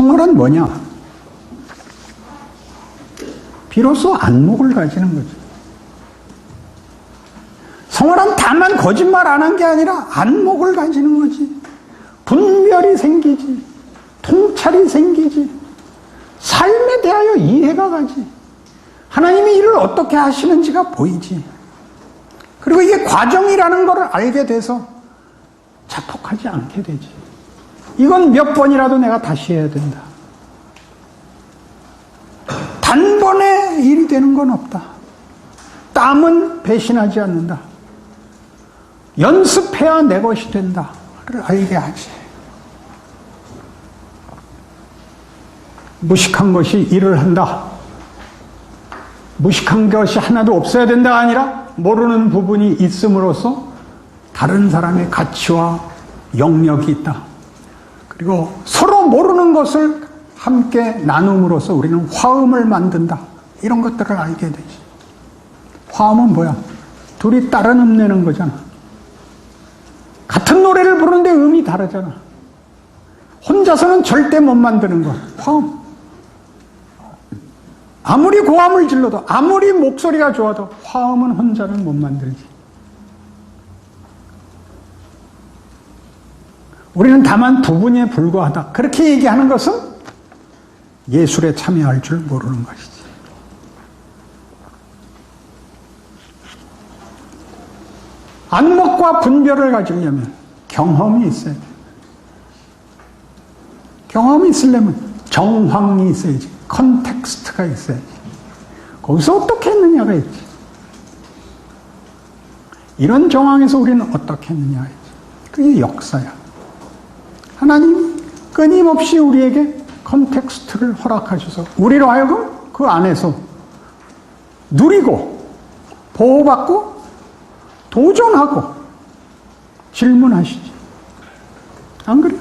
성월은 뭐냐? 비로소 안목을 가지는 거죠. 성월은 다만 거짓말 안 한 게 아니라 안목을 가지는 거지. 분별이 생기지. 통찰이 생기지. 삶에 대하여 이해가 가지. 하나님이 이를 어떻게 하시는지가 보이지. 그리고 이게 과정이라는 것을 알게 돼서 자폭하지 않게 되지. 이건 몇 번이라도 내가 다시 해야 된다. 단번에 일이 되는 건 없다. 땀은 배신하지 않는다. 연습해야 내 것이 된다를 알게 하지. 무식한 것이 일을 한다. 무식한 것이 하나도 없어야 된다가 아니라 모르는 부분이 있음으로써 다른 사람의 가치와 영역이 있다. 그리고 서로 모르는 것을 함께 나눔으로써 우리는 화음을 만든다. 이런 것들을 알게 되지. 화음은 뭐야? 둘이 다른 음 내는 거잖아. 같은 노래를 부르는데 음이 다르잖아. 혼자서는 절대 못 만드는 거. 화음. 아무리 고함을 질러도, 아무리 목소리가 좋아도 화음은 혼자는 못 만들지. 우리는 다만 부분에 불과하다. 그렇게 얘기하는 것은 예술에 참여할 줄 모르는 것이지. 안목과 분별을 가지려면 경험이 있어야 돼. 경험이 있으려면 정황이 있어야지. 컨텍스트가 있어야지. 거기서 어떻게 했느냐가 있지. 이런 정황에서 우리는 어떻게 했느냐가 있지. 그게 역사야. 하나님이 끊임없이 우리에게 컨텍스트를 허락하셔서 우리로 하여금 그 안에서 누리고 보호받고 도전하고 질문하시지. 안 그래요?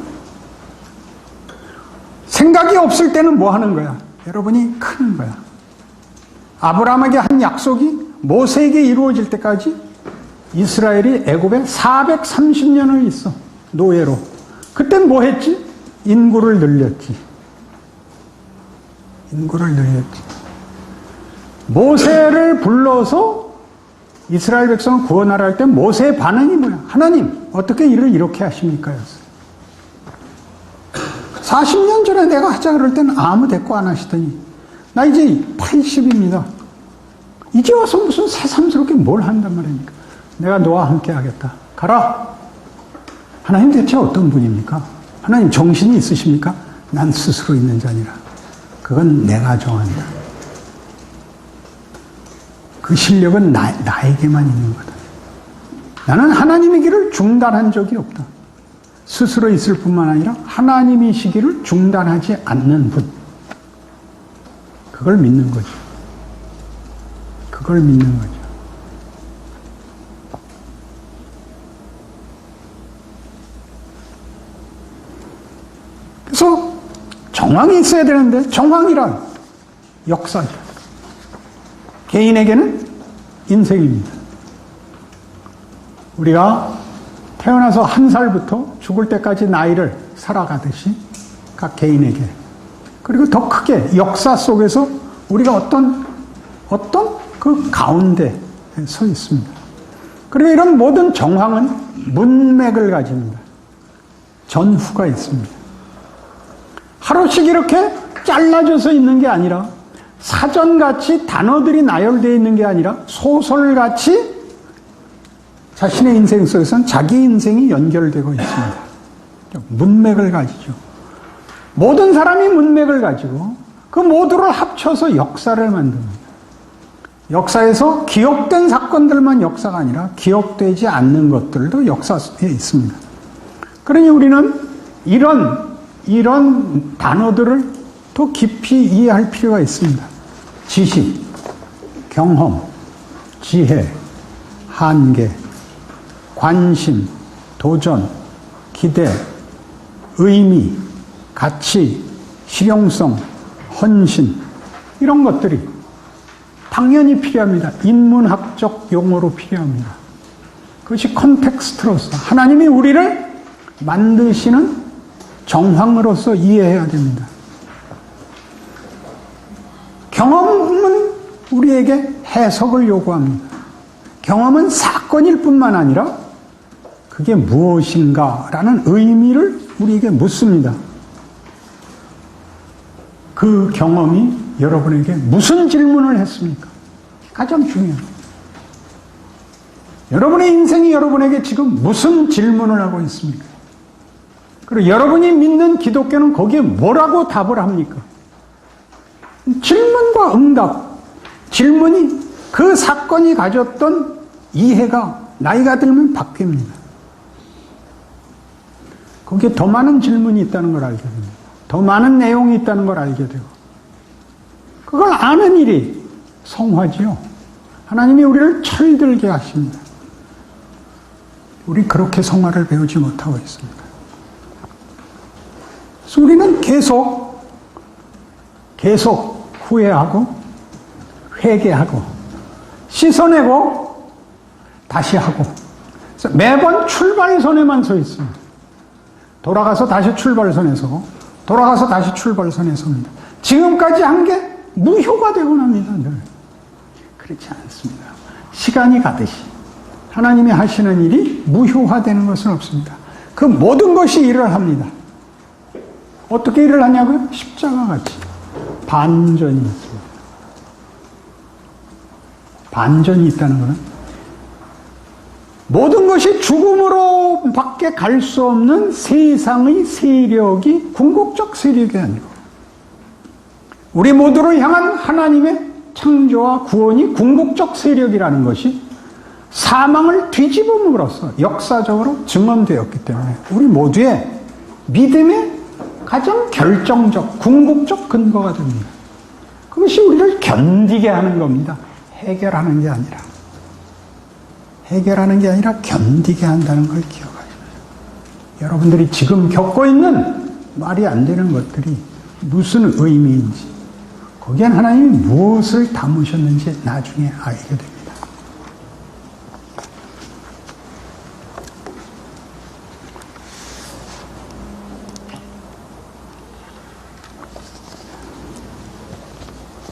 생각이 없을 때는 뭐 하는 거야? 여러분이 크는 거야. 아브라함에게 한 약속이 모세에게 이루어질 때까지 이스라엘이 애굽에 430년을 있어. 노예로. 그땐 뭐 했지? 인구를 늘렸지. 인구를 늘렸지. 모세를 불러서 이스라엘 백성을 구원하라 할 때 모세의 반응이 뭐야? 하나님, 어떻게 일을 이렇게 하십니까? 였어요. 40년 전에 내가 하자 그럴 때는 아무 대꾸 안 하시더니 나 이제 80입니다. 이제 와서 무슨 새삼스럽게 뭘 한단 말입니까? 내가 너와 함께 하겠다. 가라. 하나님 대체 어떤 분입니까? 하나님 정신이 있으십니까? 난 스스로 있는 자니라. 그건 내가 정한다. 그 실력은 나에게만 있는 거다. 나는 하나님의 길을 중단한 적이 없다. 스스로 있을 뿐만 아니라 하나님이시기를 중단하지 않는 분. 그걸 믿는 거죠. 그걸 믿는 거죠. 그래서 정황이 있어야 되는데 정황이란 역사죠. 개인에게는 인생입니다. 우리가 태어나서 1살부터 죽을 때까지 나이를 살아가듯이 각 개인에게, 그리고 더 크게 역사 속에서 우리가 어떤 그 가운데에 서 있습니다. 그리고 이런 모든 정황은 문맥을 가집니다. 전후가 있습니다. 하루씩 이렇게 잘라져서 있는 게 아니라 사전같이 단어들이 나열되어 있는 게 아니라 소설같이 자신의 인생 속에서는 자기 인생이 연결되고 있습니다. 문맥을 가지죠. 모든 사람이 문맥을 가지고 그 모두를 합쳐서 역사를 만듭니다. 역사에서 기억된 사건들만 역사가 아니라 기억되지 않는 것들도 역사에 있습니다. 그러니 우리는 이런 단어들을 더 깊이 이해할 필요가 있습니다. 지식, 경험, 지혜, 한계, 관심, 도전, 기대, 의미, 가치, 실용성, 헌신, 이런 것들이 당연히 필요합니다. 인문학적 용어로 필요합니다. 그것이 컨텍스트로서 하나님이 우리를 만드시는 정황으로서 이해해야 됩니다. 경험은 우리에게 해석을 요구합니다. 경험은 사건일 뿐만 아니라 그게 무엇인가라는 의미를 우리에게 묻습니다. 그 경험이 여러분에게 무슨 질문을 했습니까? 가장 중요합니다. 여러분의 인생이 여러분에게 지금 무슨 질문을 하고 있습니까? 그리고 여러분이 믿는 기독교는 거기에 뭐라고 답을 합니까? 질문과 응답, 질문이 그 사건이 가졌던 이해가 나이가 들면 바뀝니다. 거기에 더 많은 질문이 있다는 걸 알게 됩니다. 더 많은 내용이 있다는 걸 알게 되고 그걸 아는 일이 성화지요. 하나님이 우리를 철들게 하십니다. 우리 그렇게 성화를 배우지 못하고 있습니다. 그래서 우리는 계속 후회하고 회개하고 씻어내고 다시 하고 그래서 매번 출발선에만 서 있습니다. 돌아가서 다시 출발선에 서고 돌아가서 다시 출발선에 섭니다. 지금까지 한 게 무효가 되고 납니다. 늘. 그렇지 않습니다. 시간이 가듯이 하나님이 하시는 일이 무효화되는 것은 없습니다. 그 모든 것이 일을 합니다. 어떻게 일을 하냐고요? 십자가 같이 반전이 있습니다. 반전이 있다는 것은 모든 것이 죽음으로 밖에 갈 수 없는 세상의 세력이 궁극적 세력이 아니고 우리 모두를 향한 하나님의 창조와 구원이 궁극적 세력이라는 것이 사망을 뒤집음으로써 역사적으로 증언되었기 때문에 우리 모두의 믿음의 가장 결정적, 궁극적 근거가 됩니다. 그것이 우리를 견디게 하는 겁니다. 해결하는 게 아니라. 해결하는 게 아니라 견디게 한다는 걸 기억하셔야 돼요. 여러분들이 지금 겪고 있는 말이 안 되는 것들이 무슨 의미인지, 거기엔 하나님이 무엇을 담으셨는지 나중에 알게 됩니다.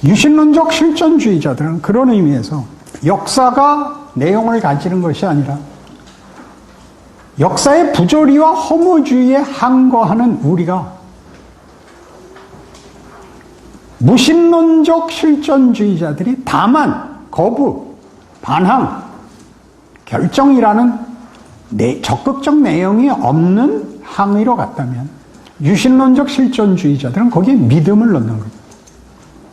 유신론적 실존주의자들은 그런 의미에서 역사가 내용을 가지는 것이 아니라 역사의 부조리와 허무주의에 항거하는 우리가 무신론적 실존주의자들이 다만 거부, 반항, 결정이라는 적극적 내용이 없는 항의로 갔다면 유신론적 실존주의자들은 거기에 믿음을 넣는 겁니다.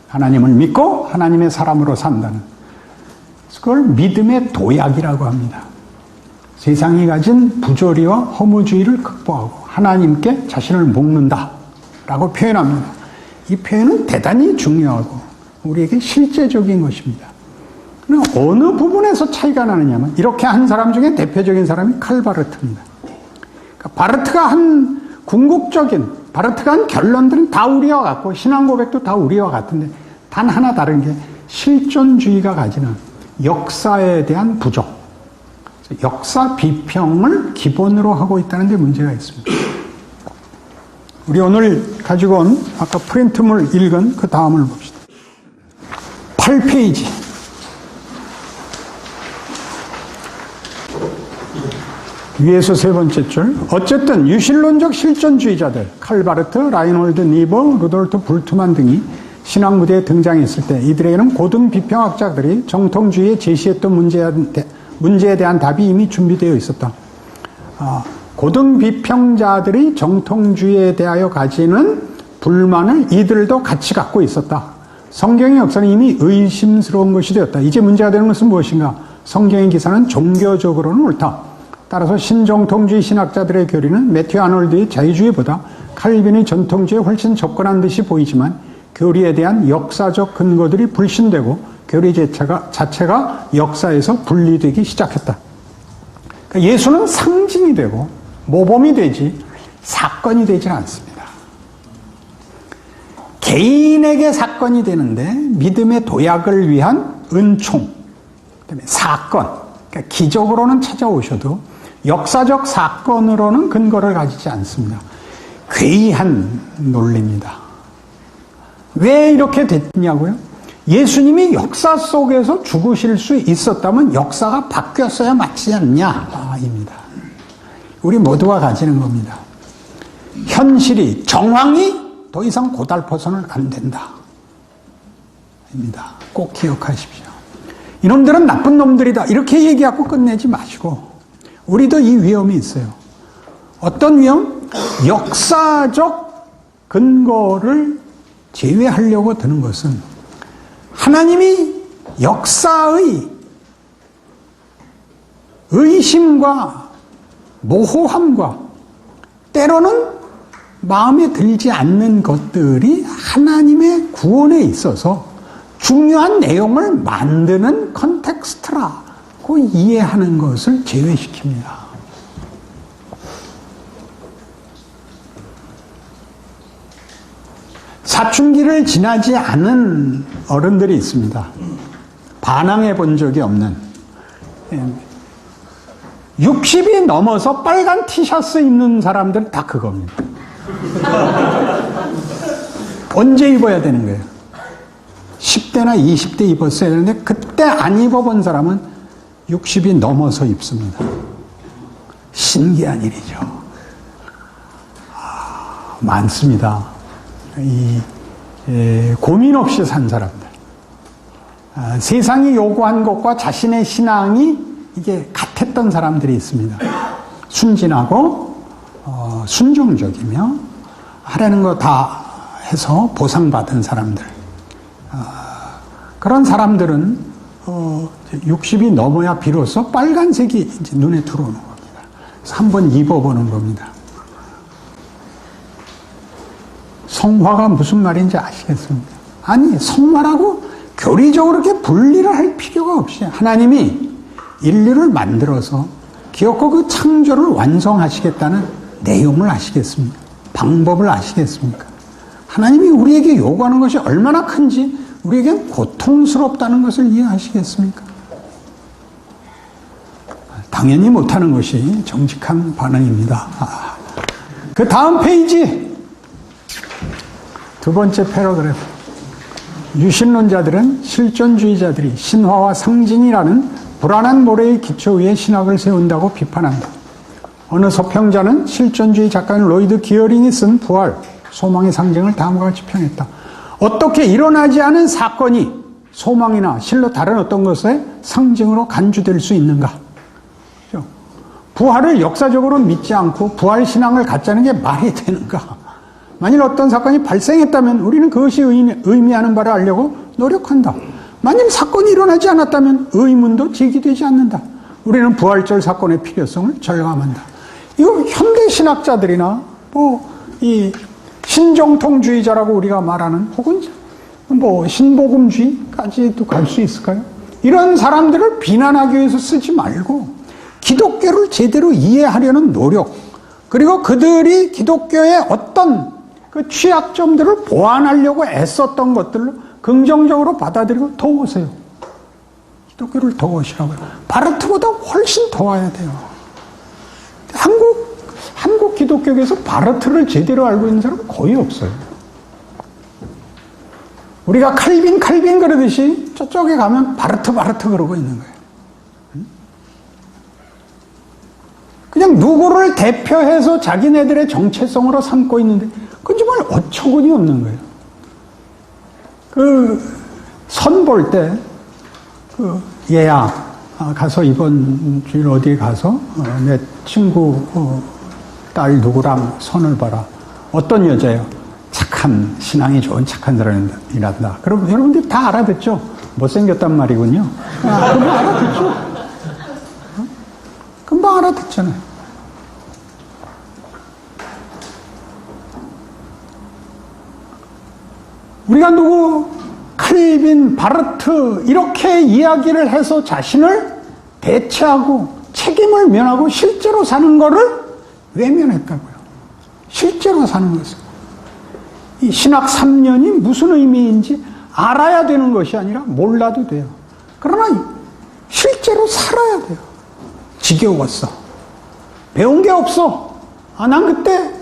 하나님을 믿고 하나님의 사람으로 산다는 그걸 믿음의 도약이라고 합니다. 세상이 가진 부조리와 허무주의를 극복하고 하나님께 자신을 묶는다라고 표현합니다. 이 표현은 대단히 중요하고 우리에게 실제적인 것입니다. 그럼 어느 부분에서 차이가 나느냐면 이렇게 한 사람 중에 대표적인 사람이 칼 바르트입니다. 그러니까 바르트가 한 궁극적인 바르트가 한 결론들은 다 우리와 같고 신앙 고백도 다 우리와 같은데 단 하나 다른 게 실존주의가 가지는 역사에 대한 부족, 역사 비평을 기본으로 하고 있다는 데 문제가 있습니다. 우리 오늘 가지고 온 아까 프린트물 읽은 그 다음을 봅시다. 8페이지. 위에서 세 번째 줄. 어쨌든 유신론적 실존주의자들 칼바르트, 라인홀드 니버, 루돌프 불트만 등이 신학 무대에 등장했을 때 이들에게는 고등 비평학자들이 정통주의에 제시했던 문제에 대한 답이 이미 준비되어 있었다. 고등 비평자들이 정통주의에 대하여 가지는 불만을 이들도 같이 갖고 있었다. 성경의 역사는 이미 의심스러운 것이 되었다. 이제 문제가 되는 것은 무엇인가? 성경의 기사는 종교적으로는 옳다. 따라서 신정통주의 신학자들의 교리는 매튜 아놀드의 자유주의보다 칼빈의 전통주의에 훨씬 접근한 듯이 보이지만 교리에 대한 역사적 근거들이 불신되고 교리 자체가 역사에서 분리되기 시작했다. 그러니까 예수는 상징이 되고 모범이 되지 사건이 되지 않습니다. 개인에게 사건이 되는데 믿음의 도약을 위한 은총, 그다음에 사건, 그러니까 기적으로는 찾아오셔도 역사적 사건으로는 근거를 가지지 않습니다. 괴이한 논리입니다. 왜 이렇게 됐냐고요? 예수님이 역사 속에서 죽으실 수 있었다면 역사가 바뀌었어야 맞지 않냐 입니다. 우리 모두가 가지는 겁니다. 현실이, 정황이 더 이상 고달퍼서는 안 된다 입니다. 꼭 기억하십시오. 이놈들은 나쁜 놈들이다 이렇게 얘기하고 끝내지 마시고, 우리도 이 위험이 있어요. 어떤 위험? 역사적 근거를 제외하려고 드는 것은, 하나님이 역사의 의심과 모호함과 때로는 마음에 들지 않는 것들이 하나님의 구원에 있어서 중요한 내용을 만드는 컨텍스트라고 이해하는 것을 제외시킵니다. 사춘기를 지나지 않은 어른들이 있습니다. 반항해 본 적이 없는. 60이 넘어서 빨간 티셔츠 입는 사람들은 다 그겁니다. 언제 입어야 되는 거예요? 10대나 20대 입었어야 되는데 그때 안 입어본 사람은 60이 넘어서 입습니다. 신기한 일이죠. 많습니다. 고민 없이 산 사람들. 세상이 요구한 것과 자신의 신앙이 이게 같았던 사람들이 있습니다. 순진하고 순종적이며 하라는 거 다 해서 보상받은 사람들. 그런 사람들은 60이 넘어야 비로소 빨간색이 이제 눈에 들어오는 겁니다. 그래서 한번 입어보는 겁니다. 성화가 무슨 말인지 아시겠습니까? 아니, 성화라고 교리적으로 그렇게 분리를 할 필요가 없이 하나님이 인류를 만들어서 기어코 그 창조를 완성하시겠다는 내용을 아시겠습니까? 방법을 아시겠습니까? 하나님이 우리에게 요구하는 것이 얼마나 큰지 우리에겐 고통스럽다는 것을 이해하시겠습니까? 당연히 못하는 것이 정직한 반응입니다. 그 다음 페이지, 두 번째 패러그래프. 유신론자들은 실존주의자들이 신화와 상징이라는 불안한 모래의 기초 위에 신학을 세운다고 비판한다. 어느 서평자는 실존주의 작가인 로이드 기어링이 쓴 부활, 소망의 상징을 다음과 같이 평했다. 어떻게 일어나지 않은 사건이 소망이나 실로 다른 어떤 것의 상징으로 간주될 수 있는가? 부활을 역사적으로 믿지 않고 부활신앙을 갖자는 게 말이 되는가? 만일 어떤 사건이 발생했다면 우리는 그것이 의미하는 바를 알려고 노력한다. 만일 사건이 일어나지 않았다면 의문도 제기되지 않는다. 우리는 부활절 사건의 필요성을 절감한다. 이거 현대 신학자들이나 이 신정통주의자라고 우리가 말하는, 혹은 신복음주의까지도 갈 수 있을까요? 이런 사람들을 비난하기 위해서 쓰지 말고 기독교를 제대로 이해하려는 노력, 그리고 그들이 기독교의 어떤 그 취약점들을 보완하려고 애썼던 것들로 긍정적으로 받아들이고 더우세요. 기독교를 더우시라고요. 바르트보다 훨씬 더워야 돼요. 한국 기독교에서 바르트를 제대로 알고 있는 사람은 거의 없어요. 우리가 칼빈 그러듯이 저쪽에 가면 바르트 그러고 있는 거예요. 그냥 누구를 대표해서 자기네들의 정체성으로 삼고 있는데 그건 정말 어처구니 없는 거예요. 선 볼 때 얘야 가서 이번 주일 어디에 가서 내 친구 딸 누구랑 선을 봐라. 어떤 여자예요? 착한, 신앙이 좋은 착한 사람이란다. 그럼 여러분들이 다 알아듣죠? 못생겼단 말이군요. 금방 알아듣죠? 금방 알아듣잖아요. 우리가 누구, 칼빈, 바르트 이렇게 이야기를 해서 자신을 대체하고 책임을 면하고 실제로 사는 거를 외면했다고요. 실제로 사는 것을. 이 신학 3년이 무슨 의미인지 알아야 되는 것이 아니라 몰라도 돼요. 그러나 실제로 살아야 돼요. 지겨웠어. 배운 게 없어. 난 그때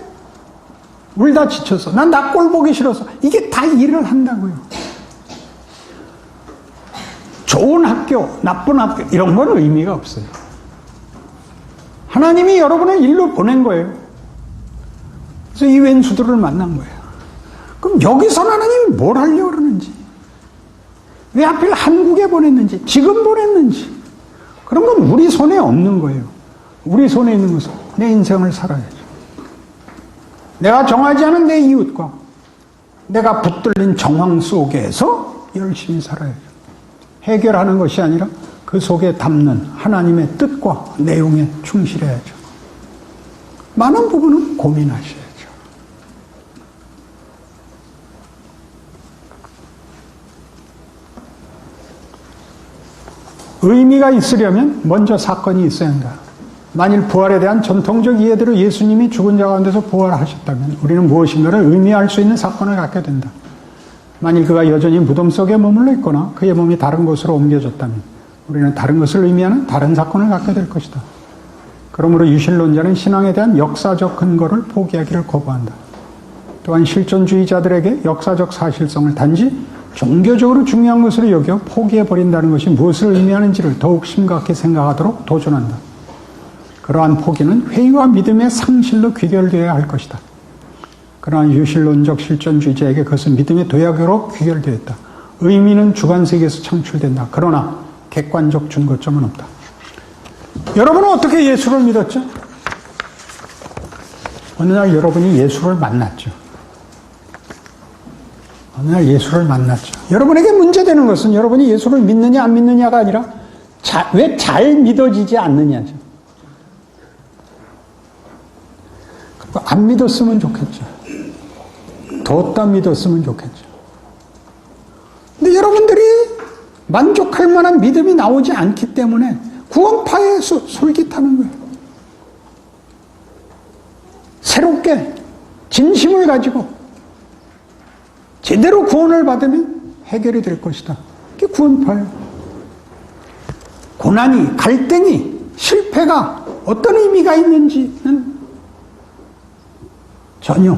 울다 지쳤어. 난 나 꼴 보기 싫어서. 이게 다 일을 한다고요. 학교, 나쁜 학교 이런 건 의미가 없어요. 하나님이 여러분을 일로 보낸 거예요. 그래서 이 왼수들을 만난 거예요. 그럼 여기서 하나님이 뭘 하려고 그러는지, 왜 하필 한국에 보냈는지, 지금 보냈는지, 그런 건 우리 손에 없는 거예요. 우리 손에 있는 것은 내 인생을 살아야죠. 내가 정하지 않은 내 이웃과 내가 붙들린 정황 속에서 열심히 살아야죠. 해결하는 것이 아니라 그 속에 담는 하나님의 뜻과 내용에 충실해야죠. 많은 부분은 고민하셔야죠. 의미가 있으려면 먼저 사건이 있어야 한다. 만일 부활에 대한 전통적 이해대로 예수님이 죽은 자 가운데서 부활하셨다면 우리는 무엇인가를 의미할 수 있는 사건을 갖게 된다. 만일 그가 여전히 무덤 속에 머물러 있거나 그의 몸이 다른 곳으로 옮겨졌다면 우리는 다른 것을 의미하는 다른 사건을 갖게 될 것이다. 그러므로 유실론자는 신앙에 대한 역사적 근거를 포기하기를 거부한다. 또한 실존주의자들에게 역사적 사실성을 단지 종교적으로 중요한 것으로 여겨 포기해버린다는 것이 무엇을 의미하는지를 더욱 심각히 생각하도록 도전한다. 그러한 포기는 회의와 믿음의 상실로 귀결되어야 할 것이다. 그러한 유실론적 실존주의자에게 그것은 믿음의 도약으로 귀결되었다. 의미는 주관세계에서 창출된다. 그러나 객관적 준거점은 없다. 여러분은 어떻게 예수를 믿었죠? 어느 날 여러분이 예수를 만났죠. 어느 날 예수를 만났죠. 여러분에게 문제되는 것은 여러분이 예수를 믿느냐 안 믿느냐가 아니라 왜 잘 믿어지지 않느냐죠. 안 믿었으면 좋겠죠. 더 믿었으면 좋겠죠. 근데 여러분들이 만족할 만한 믿음이 나오지 않기 때문에 구원파에 솔깃하는 거예요. 새롭게 진심을 가지고 제대로 구원을 받으면 해결이 될 것이다. 그게 구원파예요. 고난이, 갈등이, 실패가 어떤 의미가 있는지는 전혀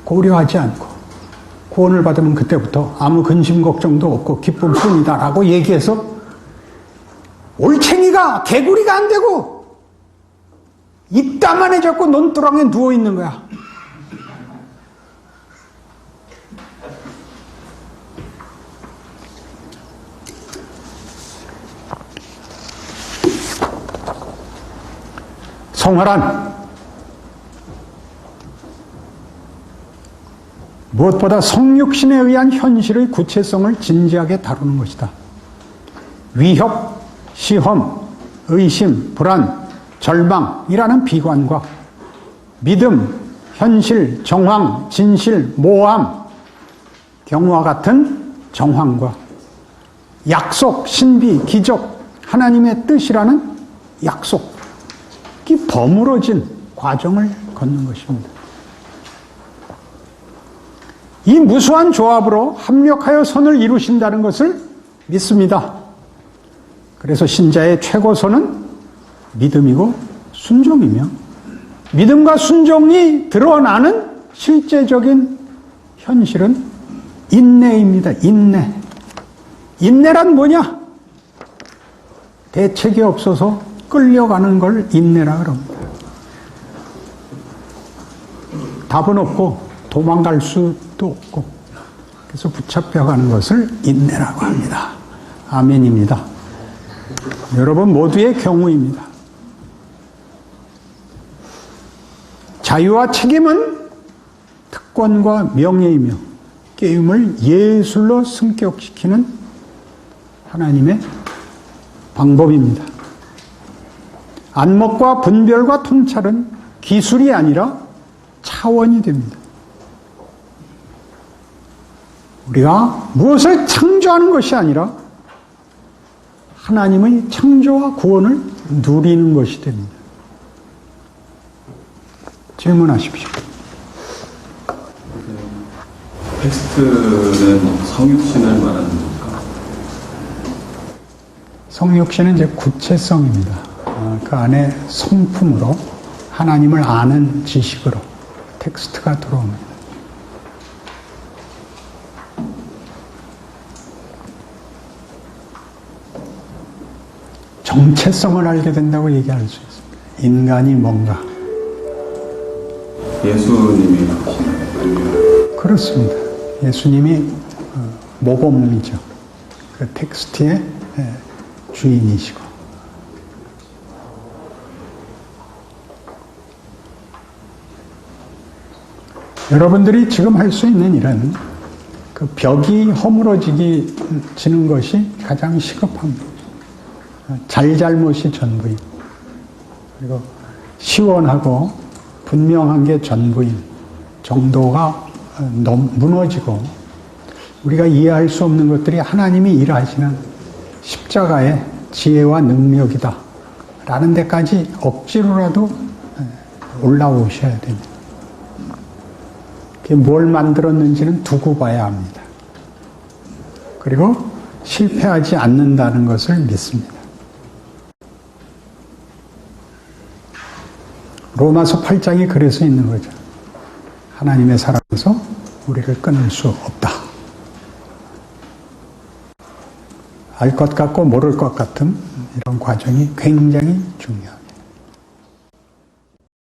고려하지 않고 구원을 받으면 그때부터 아무 근심 걱정도 없고 기쁨뿐이다라고 얘기해서 올챙이가 개구리가 안 되고 이따만해 잡고 논두렁에 누워있는 거야. 성화란 무엇보다 성육신에 의한 현실의 구체성을 진지하게 다루는 것이다. 위협, 시험, 의심, 불안, 절망이라는 비관과 믿음, 현실, 정황, 진실, 모함, 경우와 같은 정황과 약속, 신비, 기적, 하나님의 뜻이라는 약속이 버무러진 과정을 걷는 것입니다. 이 무수한 조합으로 합력하여 선을 이루신다는 것을 믿습니다. 그래서 신자의 최고선은 믿음이고 순종이며 믿음과 순종이 드러나는 실제적인 현실은 인내입니다. 인내. 인내란 뭐냐? 대책이 없어서 끌려가는 걸 인내라 그럽니다. 답은 없고 도망갈 수도 없고 그래서 붙잡혀가는 것을 인내라고 합니다. 아멘입니다. 여러분 모두의 경우입니다. 자유와 책임은 특권과 명예이며 게임을 예술로 승격시키는 하나님의 방법입니다. 안목과 분별과 통찰은 기술이 아니라 차원이 됩니다. 우리가 무엇을 창조하는 것이 아니라 하나님의 창조와 구원을 누리는 것이 됩니다. 질문하십시오. 텍스트는 성육신을 말하는 겁니까? 성육신은 이제 구체성입니다. 그 안에 성품으로 하나님을 아는 지식으로 텍스트가 들어옵니다. 정체성을 알게 된다고 얘기할 수 있습니다. 인간이 뭔가. 예수님이 하시는 그렇습니다. 예수님이 모범이죠. 그 텍스트의 주인이시고. 여러분들이 지금 할 수 있는 일은 그 벽이 허물어지는 것이 가장 시급합니다. 잘잘못이 전부인, 그리고 시원하고 분명한 게 전부인 정도가 무너지고 우리가 이해할 수 없는 것들이 하나님이 일하시는 십자가의 지혜와 능력이다 라는 데까지 억지로라도 올라오셔야 됩니다. 그게 뭘 만들었는지는 두고 봐야 합니다. 그리고 실패하지 않는다는 것을 믿습니다. 로마서 8장이 그래서 있는 거죠. 하나님의 사랑에서 우리를 끊을 수 없다. 알 것 같고 모를 것 같은 이런 과정이 굉장히 중요합니다.